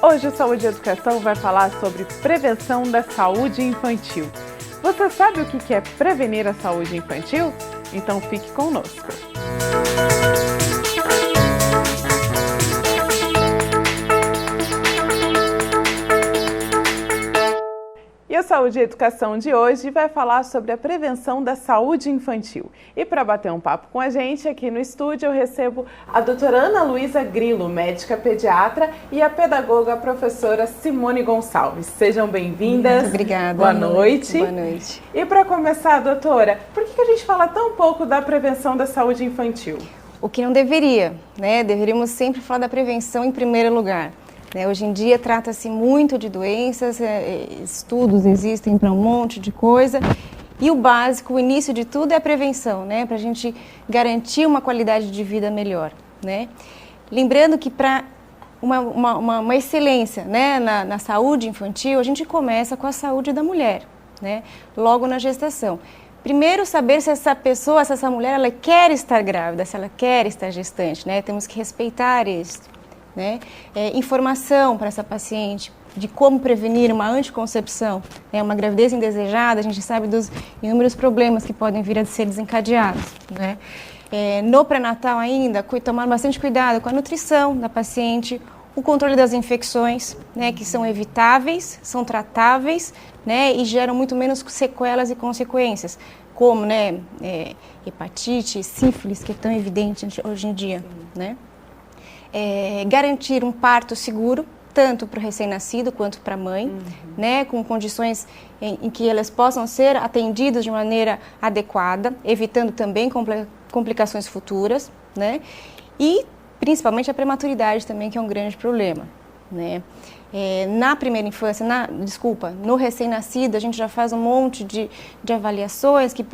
Hoje o Saúde e Educação vai falar sobre prevenção da saúde infantil. Você sabe o que é prevenir a saúde infantil? Então fique conosco. E o Saúde e Educação de hoje vai falar sobre a prevenção da saúde infantil. E para bater um papo com a gente aqui no estúdio, eu recebo a doutora Ana Luísa Grillo, médica pediatra, e a pedagoga a professora Simone Gonçalves. Sejam bem-vindas. Muito obrigada. Boa noite. Boa noite. E para começar, doutora, por que a gente fala tão pouco da prevenção da saúde infantil? O que não deveria, né? Deveríamos sempre falar da prevenção em primeiro lugar. Hoje em dia trata-se muito de doenças, estudos existem para um monte de coisa e o básico, o início de tudo é a prevenção, né? Para a gente garantir uma qualidade de vida melhor, né? Lembrando que para uma excelência, né, na saúde infantil, a gente começa com a saúde da mulher, né? Logo na gestação. Primeiro, saber se essa pessoa, se essa mulher, ela quer estar grávida, se ela quer estar gestante, né? Temos que respeitar isso. Né? Informação para essa paciente de como prevenir uma anticoncepção, uma gravidez indesejada, a gente sabe dos inúmeros problemas que podem vir a ser desencadeados. Né? No pré-natal ainda, tomar bastante cuidado com a nutrição da paciente, o controle das infecções, né, que são evitáveis, são tratáveis, né, e geram muito menos sequelas e consequências, como, né, hepatite, sífilis, que é tão evidente hoje em dia, né? Garantir um parto seguro, tanto para o recém-nascido quanto para a mãe, né, com condições em que elas possam ser atendidas de maneira adequada, evitando também complicações futuras, né, e principalmente a prematuridade também, que é um grande problema, né. Na primeira infância, no recém-nascido, a gente já faz um monte de avaliações que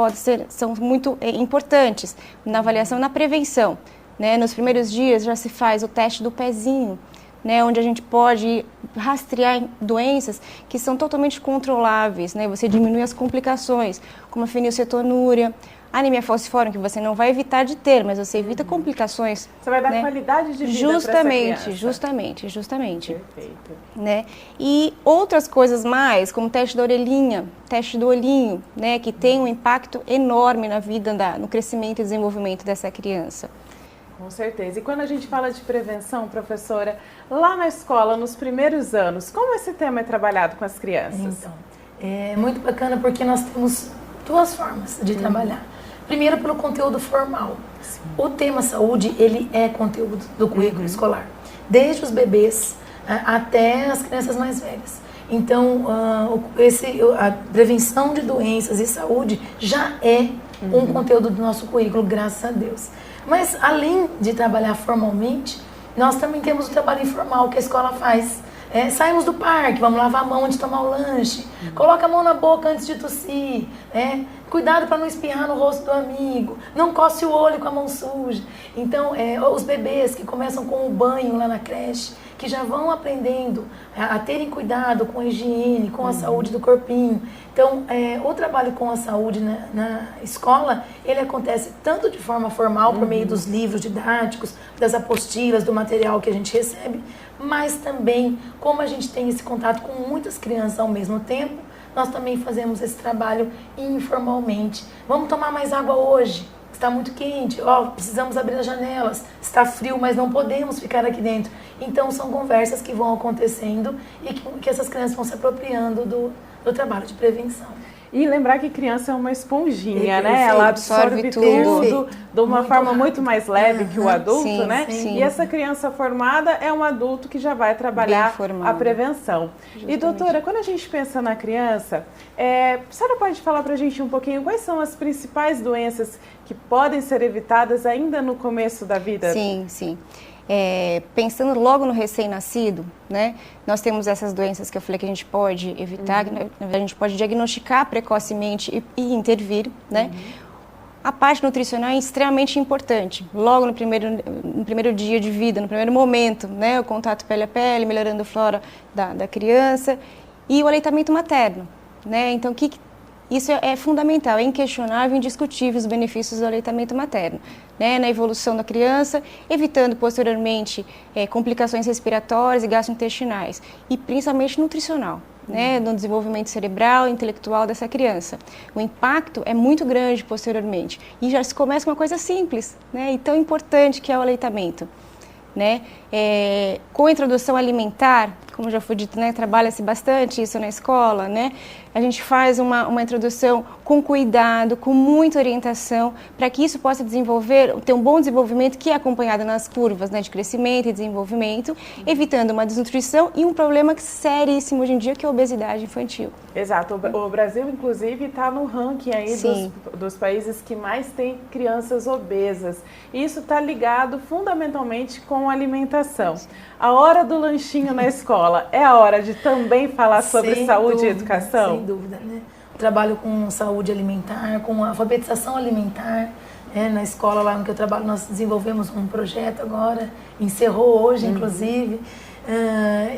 são muito importantes, na avaliação, na prevenção. Né, nos primeiros dias já se faz o teste do pezinho, né, onde a gente pode rastrear doenças que são totalmente controláveis, né, você diminui as complicações, como a fenilcetonúria, anemia falciforme, que você não vai evitar de ter, mas você evita complicações. Você vai dar, né, qualidade de vida para essa criança. Justamente. Perfeito. Né, e outras coisas mais, como teste da orelhinha, teste do olhinho, né, que tem um impacto enorme na vida, no crescimento e desenvolvimento dessa criança. Com certeza. E quando a gente fala de prevenção, professora, lá na escola, nos primeiros anos, como esse tema é trabalhado com as crianças? Então, é muito bacana porque nós temos duas formas de trabalhar. Primeiro, pelo conteúdo formal. Sim. O tema saúde, ele é conteúdo do currículo escolar, desde os bebês até as crianças mais velhas. Então, a prevenção de doenças e saúde já é um conteúdo do nosso currículo, graças a Deus. Mas, além de trabalhar formalmente, nós também temos o trabalho informal que a escola faz. Saímos do parque, vamos lavar a mão antes de tomar o lanche, coloca a mão na boca antes de tossir, cuidado para não espirrar no rosto do amigo, não coce o olho com a mão suja. Então, os bebês que começam com o banho lá na creche, que já vão aprendendo a terem cuidado com a higiene, com a saúde do corpinho. Então, o trabalho com a saúde na escola, ele acontece tanto de forma formal, por meio dos livros didáticos, das apostilas, do material que a gente recebe, mas também, como a gente tem esse contato com muitas crianças ao mesmo tempo, nós também fazemos esse trabalho informalmente. Vamos tomar mais água hoje? Está muito quente, precisamos abrir as janelas, está frio, mas não podemos ficar aqui dentro. Então, são conversas que vão acontecendo e que essas crianças vão se apropriando do trabalho de prevenção. E lembrar que criança é uma esponjinha, né? Ela absorve tudo de uma forma muito mais leve que o adulto, né? Sim. E essa criança formada é um adulto que já vai trabalhar a prevenção. Justamente. E doutora, quando a gente pensa na criança, a senhora pode falar pra gente um pouquinho quais são as principais doenças que podem ser evitadas ainda no começo da vida? Sim. Pensando logo no recém-nascido, né, nós temos essas doenças que eu falei que a gente pode evitar, que, na verdade, a gente pode diagnosticar precocemente e intervir, né? A parte nutricional é extremamente importante, logo no primeiro dia de vida, no primeiro momento, né, o contato pele a pele, melhorando a flora da criança e o aleitamento materno, né? Então, o que Isso é fundamental, é inquestionável e indiscutível os benefícios do aleitamento materno, né, na evolução da criança, evitando posteriormente complicações respiratórias e gastrointestinais e principalmente nutricional, né, no desenvolvimento cerebral e intelectual dessa criança. O impacto é muito grande posteriormente e já se começa com uma coisa simples, né, e tão importante que é o aleitamento. Né? Com a introdução alimentar, como já foi dito, né, trabalha-se bastante isso na escola, né? A gente faz uma introdução com cuidado, com muita orientação, para que isso possa ter um bom desenvolvimento que é acompanhado nas curvas, né, de crescimento e desenvolvimento, evitando uma desnutrição e um problema seríssimo hoje em dia, que é a obesidade infantil. Exato. O Brasil, inclusive, está no ranking aí dos países que mais têm crianças obesas. E isso está ligado fundamentalmente com a alimentação. A hora do lanchinho na escola é a hora de também falar sobre saúde e educação? Sem dúvida, né? Eu trabalho com saúde alimentar, com alfabetização alimentar. Na escola lá no que eu trabalho, nós desenvolvemos um projeto agora, encerrou hoje, inclusive,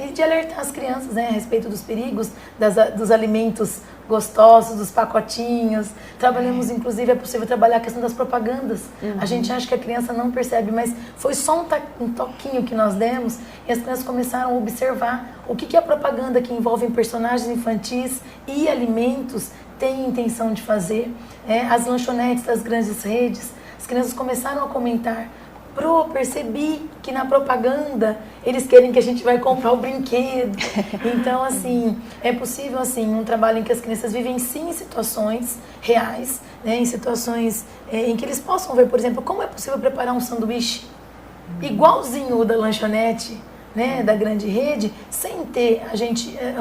e de alertar as crianças, né, a respeito dos perigos dos alimentos gostosos, dos pacotinhos. Trabalhamos, inclusive, é possível trabalhar a questão das propagandas. A gente acha que a criança não percebe, mas foi só um toquinho que nós demos e as crianças começaram a observar o que a propaganda que envolve personagens infantis e alimentos tem intenção de fazer. As lanchonetes das grandes redes, as crianças começaram a comentar: percebi que na propaganda eles querem que a gente vai comprar o brinquedo. Então, assim, é possível, assim, um trabalho em que as crianças vivenciem situações reais, né, em situações em que eles possam ver, por exemplo, como é possível preparar um sanduíche igualzinho o da lanchonete, né, da grande rede, sem ter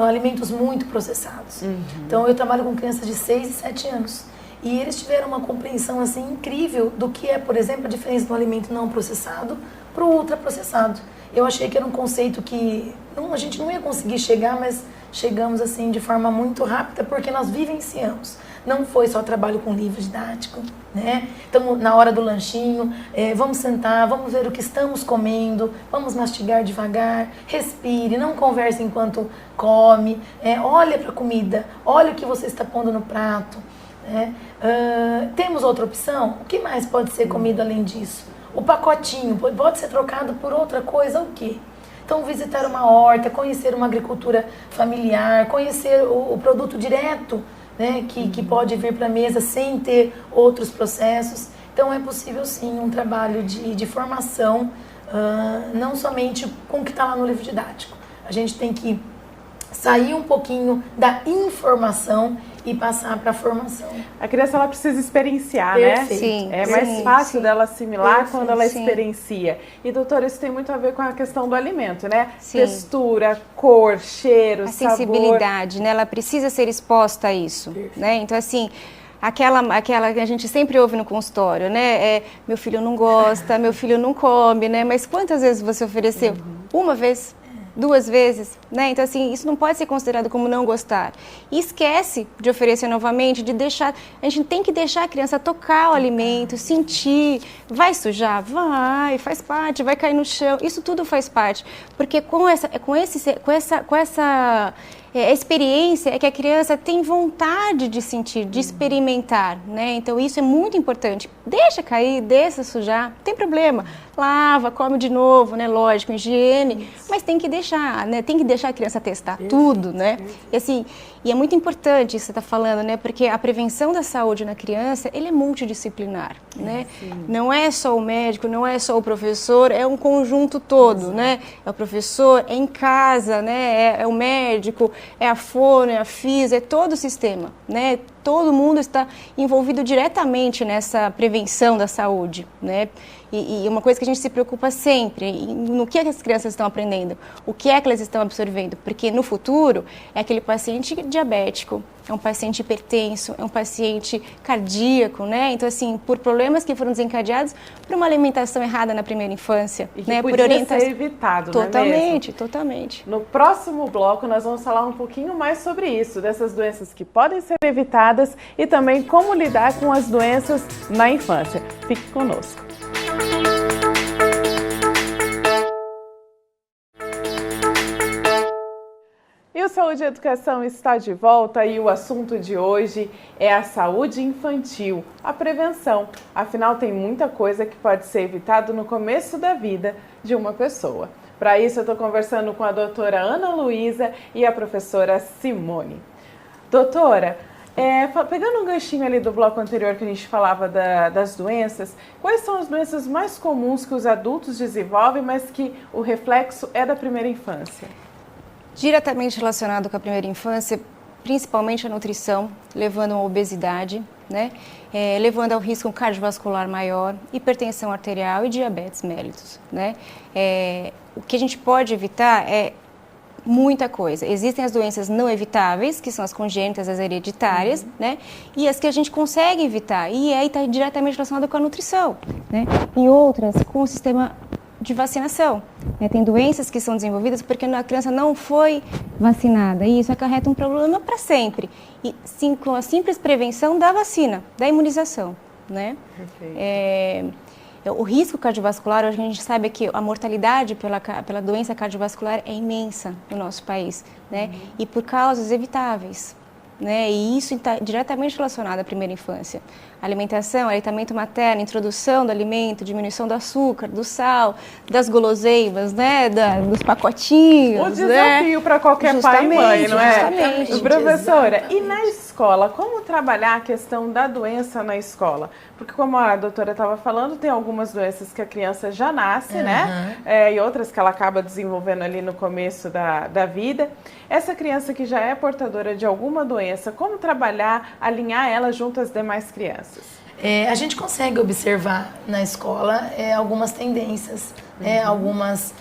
alimentos muito processados. Então, eu trabalho com crianças de 6 e 7 anos. E eles tiveram uma compreensão assim incrível do que é, por exemplo, a diferença do alimento não processado para o ultraprocessado. Eu achei que era um conceito que a gente não ia conseguir chegar, mas chegamos assim de forma muito rápida porque nós vivenciamos. Não foi só trabalho com livro didático, né? Então, na hora do lanchinho, vamos sentar, vamos ver o que estamos comendo, vamos mastigar devagar, respire, não converse enquanto come, olha para a comida, olha o que você está pondo no prato. Temos outra opção? O que mais pode ser comido além disso? O pacotinho pode ser trocado por outra coisa, o quê? Então, visitar uma horta, conhecer uma agricultura familiar, conhecer o produto direto, né, que pode vir para a mesa sem ter outros processos. Então, é possível sim um trabalho de formação, não somente com o que está lá no livro didático. A gente tem que sair um pouquinho da informação e passar para a formação. A criança ela precisa experienciar, Perfeito. né? Sim, é mais fácil dela assimilar quando ela sim. experiencia. E, doutora, isso tem muito a ver com a questão do alimento, né? Sim. Textura, cor, cheiro, sabor. A sensibilidade, né? Ela precisa ser exposta a isso, né? Então, assim, aquela que a gente sempre ouve no consultório, né? Meu filho não gosta, meu filho não come, né? Mas quantas vezes você ofereceu? Uma vez? 2 vezes, né? Então, assim, isso não pode ser considerado como não gostar. E esquece de oferecer novamente, de deixar... A gente tem que deixar a criança tocar o alimento, sentir. Vai sujar? Vai, faz parte, vai cair no chão. Isso tudo faz parte. Porque com essa experiência é que a criança tem vontade de sentir, de experimentar, né? Então, isso é muito importante. Deixa cair, deixa sujar, não tem problema. Lava, come de novo, né? Lógico, higiene, mas tem que deixar, né? Tem que deixar a criança testar tudo, né? E assim, e é muito importante isso que você está falando, né? Porque a prevenção da saúde na criança, ele é multidisciplinar, né? Não é só o médico, não é só o professor, é um conjunto todo, né? É o professor, é em casa, né? É o médico, é a fono, é a física, é todo o sistema, né? Todo mundo está envolvido diretamente nessa prevenção da saúde, né? E uma coisa que a gente se preocupa sempre, no que as crianças estão aprendendo, o que é que elas estão absorvendo, porque no futuro é aquele paciente diabético, é um paciente hipertenso, é um paciente cardíaco, né? Então, assim, por problemas que foram desencadeados por uma alimentação errada na primeira infância, e que né? Podia por orientação ser evitado, totalmente, não é mesmo? Totalmente. No próximo bloco, nós vamos falar um pouquinho mais sobre isso, dessas doenças que podem ser evitadas e também como lidar com as doenças na infância. Fique conosco. E o Saúde e Educação está de volta e o assunto de hoje é a saúde infantil, a prevenção. Afinal, tem muita coisa que pode ser evitada no começo da vida de uma pessoa. Para isso, eu estou conversando com a doutora Ana Luísa e a professora Simone. Doutora, pegando um ganchinho ali do bloco anterior que a gente falava das doenças, quais são as doenças mais comuns que os adultos desenvolvem, mas que o reflexo é da primeira infância? Diretamente relacionado com a primeira infância, principalmente a nutrição, levando a uma obesidade, né? Levando ao risco cardiovascular maior, hipertensão arterial e diabetes mellitus, né? O que a gente pode evitar é muita coisa. Existem as doenças não evitáveis, que são as congênitas, as hereditárias, né? E as que a gente consegue evitar. E aí está diretamente relacionado com a nutrição, né? E outras com o sistema de vacinação. Tem doenças que são desenvolvidas porque a criança não foi vacinada e isso acarreta um problema para sempre. E sim, com a simples prevenção da vacina, da imunização, né? O risco cardiovascular, hoje a gente sabe que a mortalidade pela doença cardiovascular é imensa no nosso país, né? E por causas evitáveis, né? E isso está diretamente relacionado à primeira infância. Alimentação, aleitamento materno, introdução do alimento, diminuição do açúcar, do sal, das guloseimas, né? Dos pacotinhos. O desafio, né? Para qualquer pai e mãe, não é? Justamente. Professora, Exatamente. E na escola, como trabalhar a questão da doença na escola? Porque como a doutora estava falando, tem algumas doenças que a criança já nasce, né? E outras que ela acaba desenvolvendo ali no começo da vida. Essa criança que já é portadora de alguma doença, como trabalhar, alinhar ela junto às demais crianças? A gente consegue observar na escola algumas tendências, algumas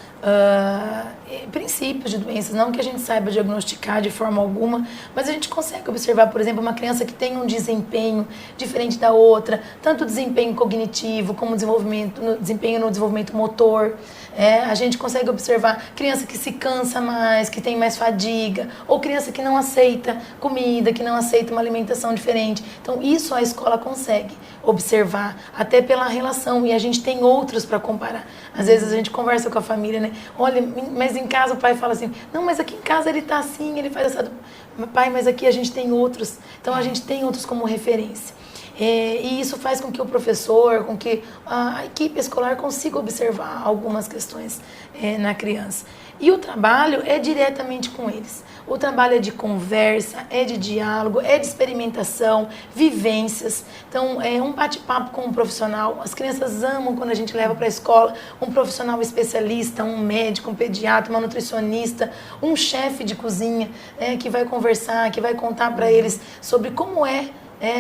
princípios de doenças, não que a gente saiba diagnosticar de forma alguma, mas a gente consegue observar, por exemplo, uma criança que tem um desempenho diferente da outra, tanto desempenho cognitivo como desempenho no desenvolvimento motor. A gente consegue observar criança que se cansa mais, que tem mais fadiga, ou criança que não aceita comida, que não aceita uma alimentação diferente. Então, isso a escola consegue observar, até pela relação, e a gente tem outros para comparar. Às vezes a gente conversa com a família, né? Olha, mas em casa o pai fala assim, não, mas aqui em casa ele tá assim, ele faz essa... Pai, mas aqui a gente tem outros. Então, a gente tem outros como referência. E isso faz com que o professor, com que a equipe escolar consiga observar algumas questões na criança. E o trabalho é diretamente com eles. O trabalho é de conversa, é de diálogo, é de experimentação, vivências. Então, é um bate-papo com um profissional. As crianças amam quando a gente leva para a escola um profissional especialista, um médico, um pediatra, uma nutricionista, um chefe de cozinha, que vai conversar, que vai contar para eles sobre como é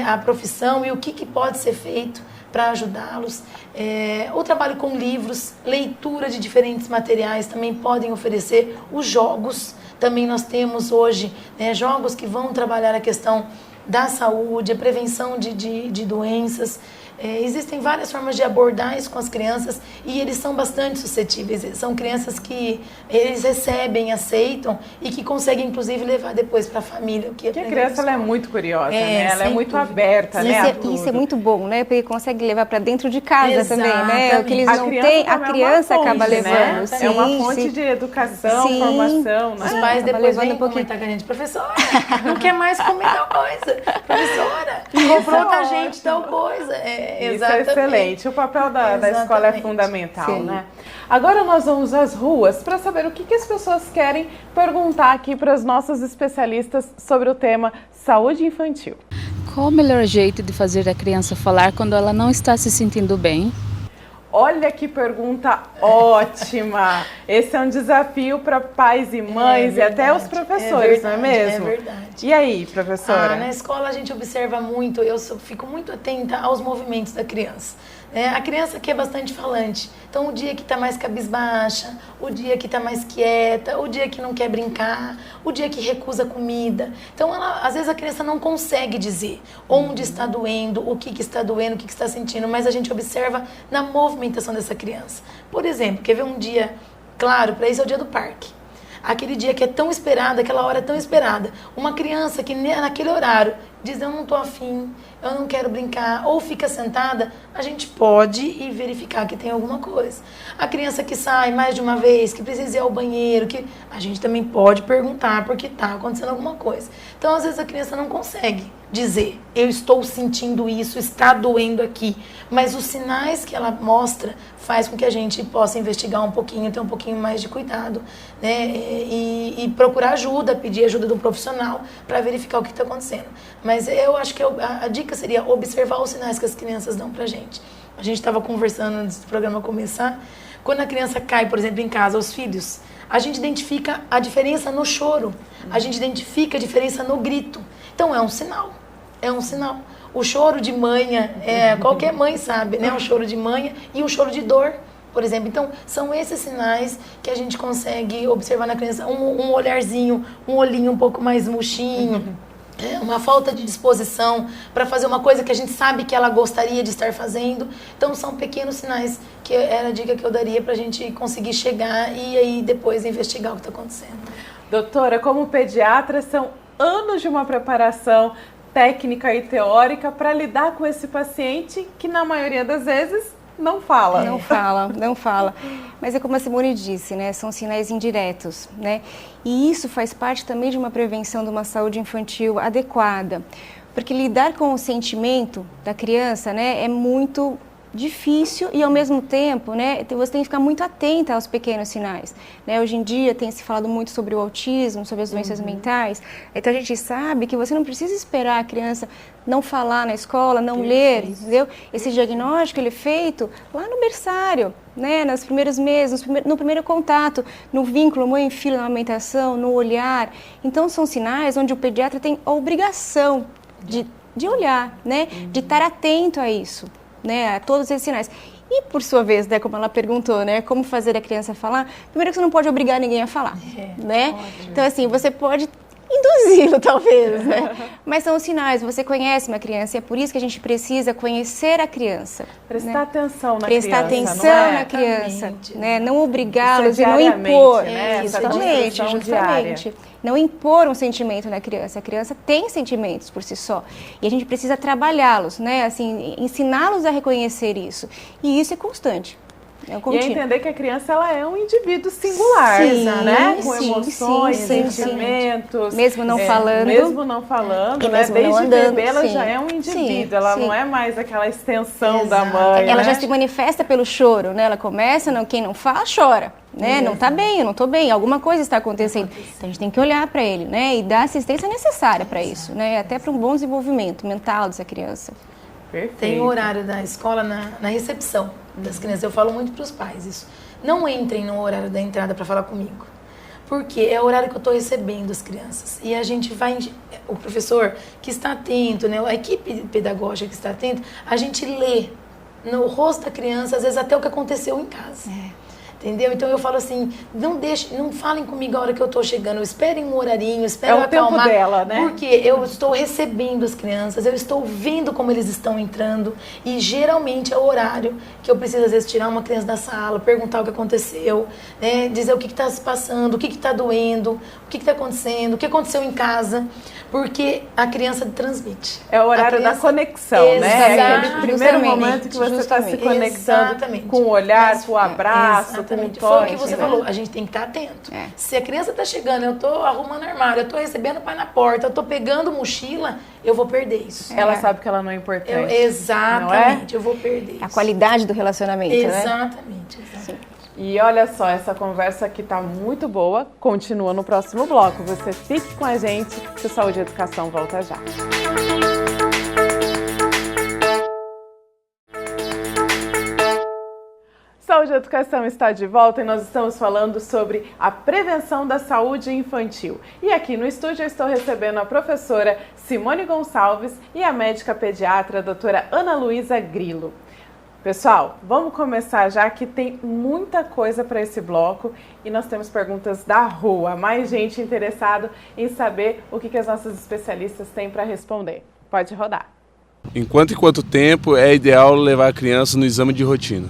a profissão e o que pode ser feito para ajudá-los. O trabalho com livros, leitura de diferentes materiais também podem oferecer. Os jogos, também nós temos hoje jogos que vão trabalhar a questão da saúde, a prevenção de doenças. Existem várias formas de abordar isso com as crianças e eles são bastante suscetíveis. São crianças que eles recebem, aceitam e que conseguem, inclusive, levar depois para a família. Porque a criança ela é muito curiosa, né? Ela é muito aberta, né? Isso é muito bom, né? Porque consegue levar para dentro de casa também, né? O que eles a não têm, a criança acaba levando. Sim, é uma fonte de educação, formação, né? Os pais depois vêm comentar com a gente, professora, não quer mais comer tal coisa. Professora, comprou pra gente tal coisa. Isso é excelente. O papel da escola é fundamental, né? Agora nós vamos às ruas para saber o que as pessoas querem perguntar aqui para as nossas especialistas sobre o tema saúde infantil. Qual o melhor jeito de fazer a criança falar quando ela não está se sentindo bem? Olha que pergunta ótima! Esse é um desafio para pais e mães e até os professores, não é mesmo? É verdade. E aí, professora? Na escola a gente observa muito, eu fico muito atenta aos movimentos da criança. A criança que é bastante falante, então o dia que está mais cabisbaixa, o dia que está mais quieta, o dia que não quer brincar, o dia que recusa comida. Então, às vezes a criança não consegue dizer onde está doendo, o que está doendo, o que está sentindo, mas a gente observa na movimentação dessa criança. Por exemplo, quer ver um dia claro para isso é o dia do parque. Aquele dia que é tão esperado, aquela hora tão esperada. Uma criança que naquele horário diz eu não tô afim, eu não quero brincar, ou fica sentada, a gente pode ir verificar que tem alguma coisa. A criança que sai mais de uma vez, que precisa ir ao banheiro, que a gente também pode perguntar porque está acontecendo alguma coisa. Então, às vezes a criança não consegue dizer, eu estou sentindo isso, está doendo aqui, mas os sinais que ela mostra faz com que a gente possa investigar um pouquinho, ter um pouquinho mais de cuidado, né, e procurar ajuda, pedir ajuda de um profissional para verificar o que está acontecendo. Mas eu acho que a dica seria observar os sinais que as crianças dão para a gente. A gente estava conversando antes do programa começar, quando a criança cai, por exemplo, em casa, os filhos, a gente identifica a diferença no choro, a gente identifica a diferença no grito. Então é um sinal, é um sinal. O choro de manha, qualquer mãe sabe, né? O choro de manha e o choro de dor, por exemplo. Então são esses sinais que a gente consegue observar na criança. Um olharzinho, um olhinho um pouco mais murchinho, uma falta de disposição para fazer uma coisa que a gente sabe que ela gostaria de estar fazendo. Então são pequenos sinais que era a dica que eu daria para a gente conseguir chegar e aí depois investigar o que está acontecendo. Doutora, como pediatra, são anos de uma preparação técnica e teórica para lidar com esse paciente que na maioria das vezes não fala. Não fala. Mas é como a Simone disse, né? São sinais indiretos, né? E isso faz parte também de uma prevenção de uma saúde infantil adequada. Porque lidar com o sentimento da criança, né, é muito difícil e ao mesmo tempo, né, você tem que ficar muito atenta aos pequenos sinais, né? Hoje em dia tem se falado muito sobre o autismo, sobre as doenças mentais, então a gente sabe que você não precisa esperar a criança não falar na escola, não ler, entendeu? Esse diagnóstico ele é feito lá no berçário, né, nos primeiros meses, no primeiro contato, no vínculo mãe e filho, na amamentação, no olhar. Então são sinais onde o pediatra tem a obrigação de olhar, né, de estar atento a isso, né, a todos esses sinais. E por sua vez, né, como ela perguntou, né, como fazer a criança falar, primeiro que você não pode obrigar ninguém a falar, né? Então assim, você pode induzi-lo talvez, né? Mas são os sinais, você conhece uma criança e é por isso que a gente precisa conhecer a criança. Prestar atenção na Prestar criança, atenção não é? na criança, Exatamente. né? Não obrigá-los e não diariamente, impor. né? Essa Exatamente, construção justamente. Não impor um sentimento na criança. A criança tem sentimentos por si só. E a gente precisa trabalhá-los, né? Assim, ensiná-los a reconhecer isso. E isso é constante. E a entender que a criança ela é um indivíduo singular, né? Com emoções, sentimentos. Mesmo não falando. Mesmo não falando, né? Mesmo Desde não andando, bebê ela já é um indivíduo, ela não é mais aquela extensão da mãe. Ela né? já se manifesta pelo choro, né? Ela começa, quem não fala, chora. Né? Não tá bem, eu não tô bem, alguma coisa está acontecendo. Então a gente tem que olhar para ele, né? E dar a assistência necessária para isso, né? Até para um bom desenvolvimento mental dessa criança. Perfeito. Tem o horário da escola na recepção das crianças. Eu falo muito para os pais isso. Não entrem no horário da entrada para falar comigo. Porque é o horário que eu estou recebendo as crianças. E a gente vai... O professor que está atento, né? A equipe pedagógica que está atenta, a gente lê no rosto da criança, às vezes até o que aconteceu em casa. Entendeu? Então eu falo assim, não falem comigo a hora que eu estou chegando, esperem um horarinho, esperem eu acalmar. Tempo dela, né? Porque eu estou recebendo as crianças, eu estou vendo como eles estão entrando e geralmente é o horário que eu preciso às vezes tirar uma criança da sala, perguntar o que aconteceu, né? Dizer o que está se passando, o que está doendo, o que está acontecendo, o que aconteceu em casa, porque a criança transmite. É o horário da conexão, né? É aquele primeiro momento que você está se conectando com o olhar, com o abraço, com o toque. Foi o que você falou, a gente tem que estar atento. Se a criança está chegando, eu estou arrumando armário, eu estou recebendo o pai na porta, eu estou pegando mochila, eu vou perder isso. Ela sabe que ela não é importante. Exatamente, eu vou perder isso. A qualidade do relacionamento, Exatamente. E olha só, essa conversa aqui tá muito boa, continua no próximo bloco. Você fique com a gente, que o Saúde e Educação volta já. Saúde e Educação está de volta e nós estamos falando sobre a prevenção da saúde infantil. E aqui no estúdio eu estou recebendo a professora Simone Gonçalves e a médica pediatra a doutora Ana Luísa Grilo. Pessoal, vamos começar já que tem muita coisa para esse bloco e nós temos perguntas da rua, mais gente interessada em saber o que as nossas especialistas têm para responder. Pode rodar. Em quanto tempo é ideal levar a criança no exame de rotina?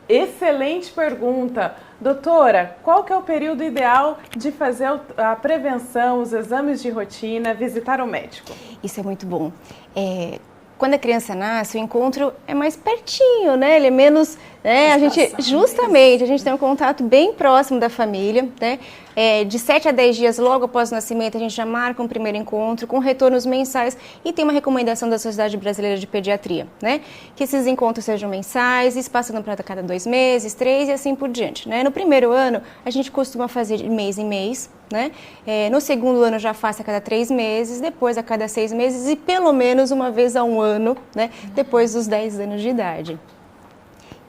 Excelente pergunta. Doutora, qual que é o período ideal de fazer a prevenção, os exames de rotina, visitar o médico? Isso é muito bom. Quando a criança nasce, o encontro é mais pertinho, né? Ele é menos, né? A gente tem um contato bem próximo da família, né? De 7 a 10 dias logo após o nascimento, a gente já marca um primeiro encontro com retornos mensais e tem uma recomendação da Sociedade Brasileira de Pediatria, né? Que esses encontros sejam mensais, espaçando para cada 2 meses, 3 e assim por diante, né? No primeiro ano, a gente costuma fazer de mês em mês, né? No segundo ano já faz a cada 3 meses, depois a cada 6 meses e pelo menos uma vez a um ano, né? Depois dos 10 anos de idade.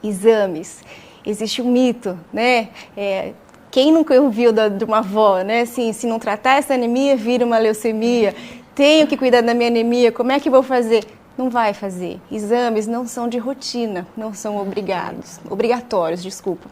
Exames. Existe um mito, né? Quem nunca ouviu de uma avó, né? Assim, se não tratar essa anemia, vira uma leucemia. Tenho que cuidar da minha anemia, como é que vou fazer? Não vai fazer. Exames não são de rotina, não são obrigatórios,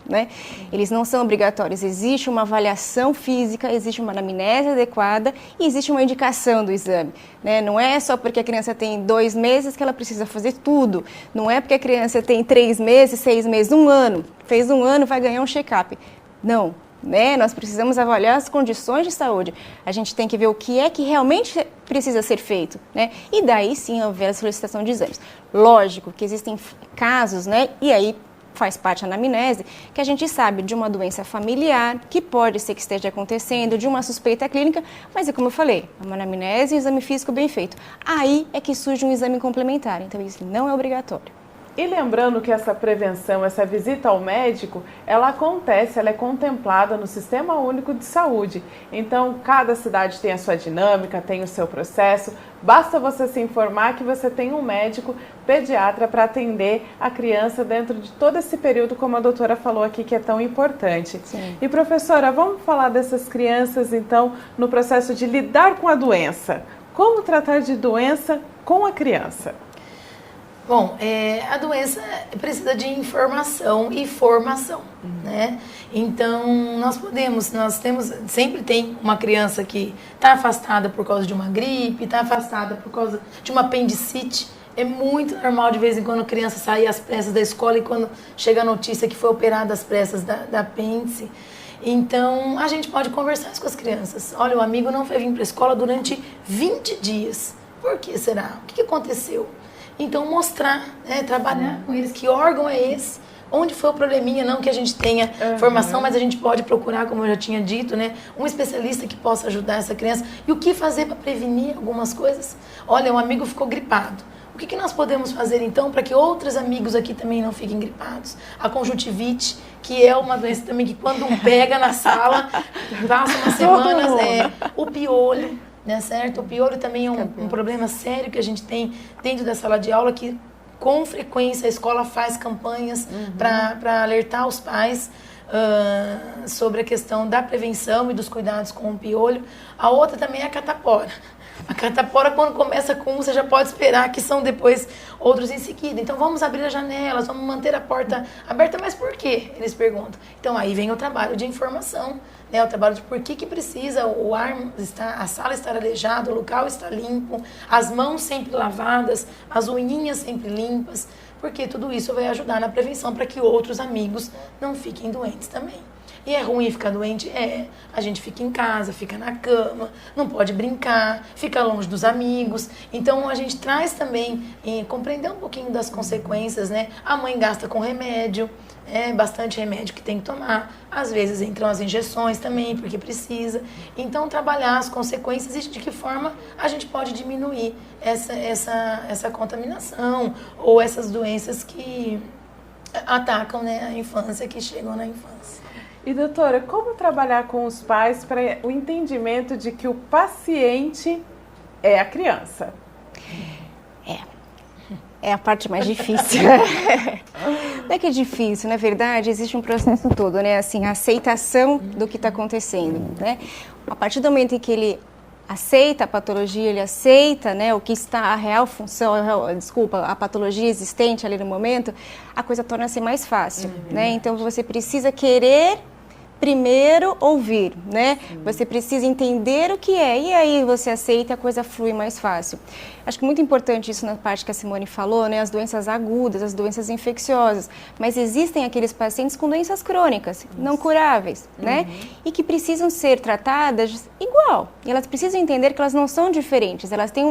né? Eles não são obrigatórios. Existe uma avaliação física, existe uma anamnese adequada e existe uma indicação do exame, né? Não é só porque a criança tem 2 meses que ela precisa fazer tudo. Não é porque a criança tem 3 meses, 6 meses, 1 ano. Fez 1 ano, vai ganhar um check-up. Não. Né? Nós precisamos avaliar as condições de saúde. A gente tem que ver o que é que realmente precisa ser feito, né? E daí sim haver a solicitação de exames. Lógico que existem casos, né? E aí faz parte a anamnese, que a gente sabe de uma doença familiar, que pode ser que esteja acontecendo, de uma suspeita clínica, mas é como eu falei, uma anamnese e um exame físico bem feito. Aí é que surge um exame complementar, então isso não é obrigatório. E lembrando que essa prevenção, essa visita ao médico, ela acontece, ela é contemplada no Sistema Único de Saúde. Então, cada cidade tem a sua dinâmica, tem o seu processo. Basta você se informar que você tem um médico pediatra para atender a criança dentro de todo esse período, como a doutora falou aqui, que é tão importante. Sim. E professora, vamos falar dessas crianças, então, no processo de lidar com a doença. Como tratar de doença com a criança? Bom, a doença precisa de informação e formação, né? Então, sempre tem uma criança que está afastada por causa de uma gripe, está afastada por causa de uma apendicite. É muito normal de vez em quando a criança sair às pressas da escola e quando chega a notícia que foi operada às pressas da apêndice. Então, a gente pode conversar isso com as crianças. Olha, o amigo não foi vir para a escola durante 20 dias. Por que será? O que aconteceu? Então, mostrar, né, trabalhar com eles, que órgão é esse, onde foi o probleminha, não que a gente tenha formação, mas a gente pode procurar, como eu já tinha dito, né, um especialista que possa ajudar essa criança. E o que fazer para prevenir algumas coisas? Olha, um amigo ficou gripado. O que nós podemos fazer, então, para que outros amigos aqui também não fiquem gripados? A conjuntivite, que é uma doença também que quando um pega na sala, passa umas semanas, o piolho. Né, certo? O piolho também é um problema sério que a gente tem dentro da sala de aula, que com frequência a escola faz campanhas para alertar os pais sobre a questão da prevenção e dos cuidados com o piolho. A outra também é a catapora. A catapora, quando começa com um, você já pode esperar que são depois outros em seguida. Então, vamos abrir as janelas, vamos manter a porta aberta. Mas por quê? Eles perguntam. Então, aí vem o trabalho de informação, né? O trabalho de por que precisa o ar estar, a sala estar arejada, o local estar limpo, as mãos sempre lavadas, as unhinhas sempre limpas, porque tudo isso vai ajudar na prevenção para que outros amigos não fiquem doentes também. E é ruim ficar doente? A gente fica em casa, fica na cama, não pode brincar, fica longe dos amigos. Então, a gente traz também, compreender um pouquinho das consequências, né? A mãe gasta com remédio, bastante remédio que tem que tomar. Às vezes entram as injeções também, porque precisa. Então, trabalhar as consequências e de que forma a gente pode diminuir essa contaminação ou essas doenças que atacam, né, a infância, que chegam na infância. E doutora, como trabalhar com os pais para o entendimento de que o paciente é a criança? É a parte mais difícil. Não é que é difícil, na verdade, existe um processo todo, né? Assim, a aceitação do que está acontecendo, né? A partir do momento em que ele aceita a patologia, ele aceita, né, o que está a real função, a patologia existente ali no momento, a coisa torna-se mais fácil, né? Então, você precisa querer primeiro ouvir, né? Você precisa entender o que é, e aí você aceita, a coisa flui mais fácil. Acho que muito importante isso na parte que a Simone falou, né? As doenças agudas, as doenças infecciosas, mas existem aqueles pacientes com doenças crônicas, não curáveis, né? E que precisam ser tratadas igual. E elas precisam entender que elas não são diferentes, elas têm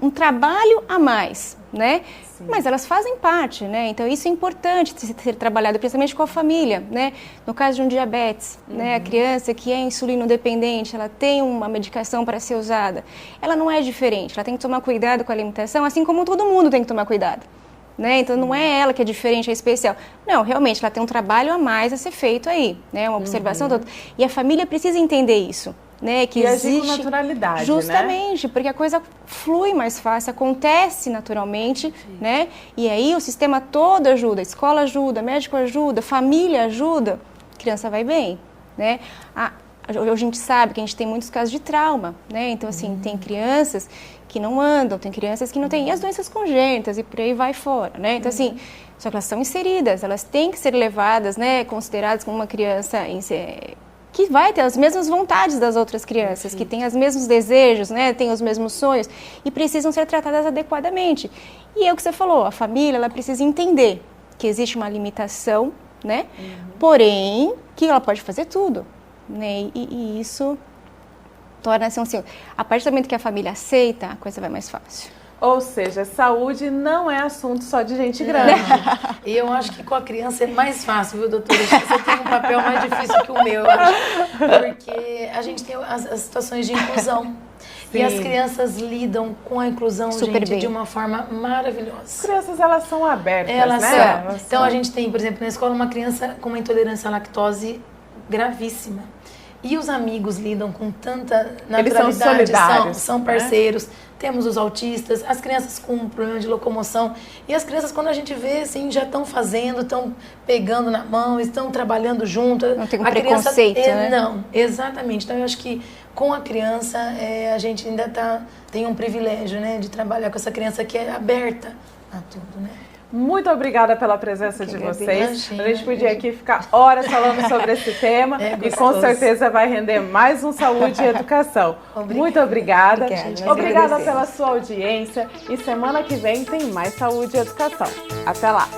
um trabalho a mais, né? Sim. Mas elas fazem parte, né? Então isso é importante ser trabalhado, principalmente com a família, né? No caso de um diabetes, né? A criança que é insulino dependente, ela tem uma medicação para ser usada, ela não é diferente, ela tem que tomar cuidado com a alimentação, assim como todo mundo tem que tomar cuidado, né? Então não é ela que é diferente, é especial. Não, realmente, ela tem um trabalho a mais a ser feito aí, né? Uma observação do outro. E a família precisa entender isso. Né, que e existe agir com naturalidade, justamente, né? Porque a coisa flui mais fácil, acontece naturalmente, né? E aí o sistema todo ajuda, a escola ajuda, médico ajuda, família ajuda, a criança vai bem, né? Hoje a gente sabe que a gente tem muitos casos de trauma, né? Então assim, tem crianças que não andam, tem crianças que não têm, e as doenças congênitas e por aí vai fora, né? Então assim, só que elas são inseridas, elas têm que ser levadas, né, consideradas como uma criança que vai ter as mesmas vontades das outras crianças, que tem os mesmos desejos, né, tem os mesmos sonhos e precisam ser tratadas adequadamente. E é o que você falou, a família ela precisa entender que existe uma limitação, né, porém que ela pode fazer tudo, né, e isso torna-se assim, a partir do momento que a família aceita, a coisa vai mais fácil. Ou seja, saúde não é assunto só de gente grande. E eu acho que com a criança é mais fácil, viu, doutora? Você tem um papel mais difícil que o meu, eu acho. Porque a gente tem as situações de inclusão. Sim. E as crianças lidam com a inclusão, de uma forma maravilhosa. As crianças, elas são abertas, elas né? São. Elas então, são. A gente tem, por exemplo, na escola, uma criança com uma intolerância à lactose gravíssima. E os amigos lidam com tanta naturalidade. Eles são solidários. São parceiros. Né? Temos os autistas, as crianças com problema de locomoção. E as crianças, quando a gente vê, assim, já estão fazendo, estão pegando na mão, estão trabalhando junto. Não tem um preconceito, né? Não, exatamente. Então, eu acho que com a criança, a gente ainda tem um privilégio, né? De trabalhar com essa criança que é aberta a tudo, né? Muito obrigada pela presença de vocês. A gente podia aqui ficar horas falando sobre esse tema e com certeza vai render mais um Saúde e Educação. Muito obrigada. Obrigada pela sua audiência e semana que vem tem mais Saúde e Educação. Até lá!